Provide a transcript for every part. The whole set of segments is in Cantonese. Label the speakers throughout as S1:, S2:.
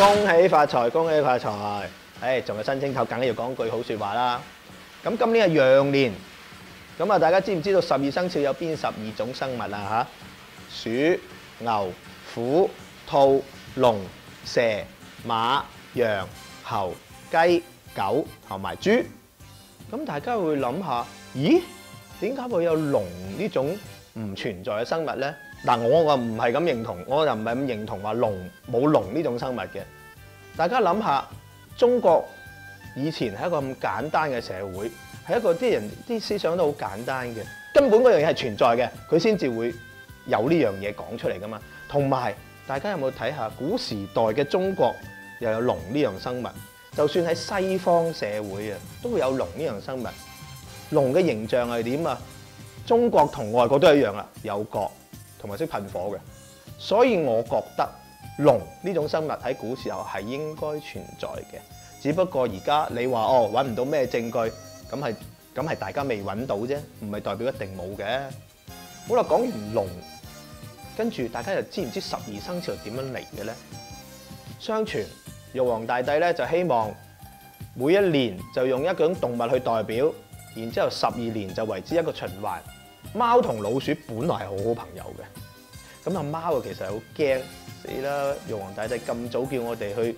S1: 恭喜發財，恭喜發財！仲有新正頭，梗係要講句好説話啦。咁今年係羊年，咁啊，大家知唔知道12生肖有邊12種生物啊？鼠、牛、虎、兔、龍、蛇、馬、羊、猴、雞、狗同埋豬。咁大家會諗下，咦？點解會有龍呢種唔存在嘅生物呢？嗱，我唔係咁認同，我就唔係咁認同話冇龍呢種生物嘅。大家諗下，中國以前係一個咁簡單嘅社會，係一個啲人啲思想都好簡單嘅，根本嗰樣嘢係存在嘅，佢先至會有呢樣嘢講出嚟噶嘛。同埋大家有冇睇下古時代嘅中國又有龍呢樣生物？就算喺西方社會啊，都會有龍呢樣生物。龍嘅形象係點啊？中國同外國都一樣啦，有角同埋識噴火嘅，所以我覺得龍呢種生物喺古時候係應該存在嘅。只不過而家你話揾唔到咩證據，咁係大家未揾到啫，唔係代表一定冇嘅。好啦，講完龍，跟住大家又知唔知12生肖點樣嚟嘅咧？相傳玉皇大帝咧就希望每一年就用一種動物去代表，然之後12年就為之一個循環。貓同老鼠本來係好好朋友嘅，咁貓啊其實好驚死啦！玉皇大帝咁早叫我哋去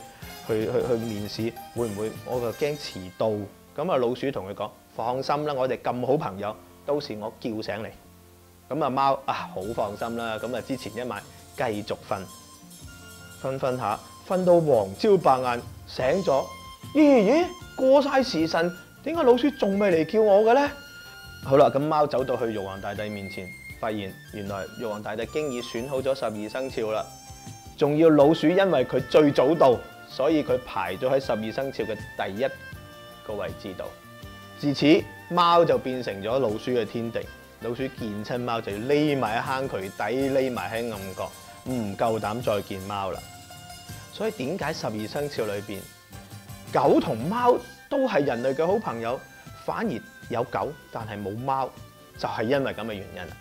S1: 面試，會唔會我就驚遲到？咁老鼠同佢講：放心啦，我哋咁好朋友，到時我叫醒你。咁貓好放心啦，咁之前一晚繼續瞓下，瞓到黃朝白晏醒咗，咦過晒時辰，點解老鼠仲未嚟叫我嘅咧？好啦，咁貓走到去玉皇大帝面前，發現原來玉皇大帝經已選好咗12生肖啦，仲要老鼠因為佢最早到，所以佢排咗喺12生肖嘅第一個位置度。自此，貓就變成咗老鼠嘅天敵。老鼠見親貓就要匿埋喺坑渠底，匿埋喺暗角，唔夠膽再見貓啦。所以點解12生肖裏邊狗同貓都係人類嘅好朋友，反而有狗但係冇貓，就係因為咁嘅原因啦。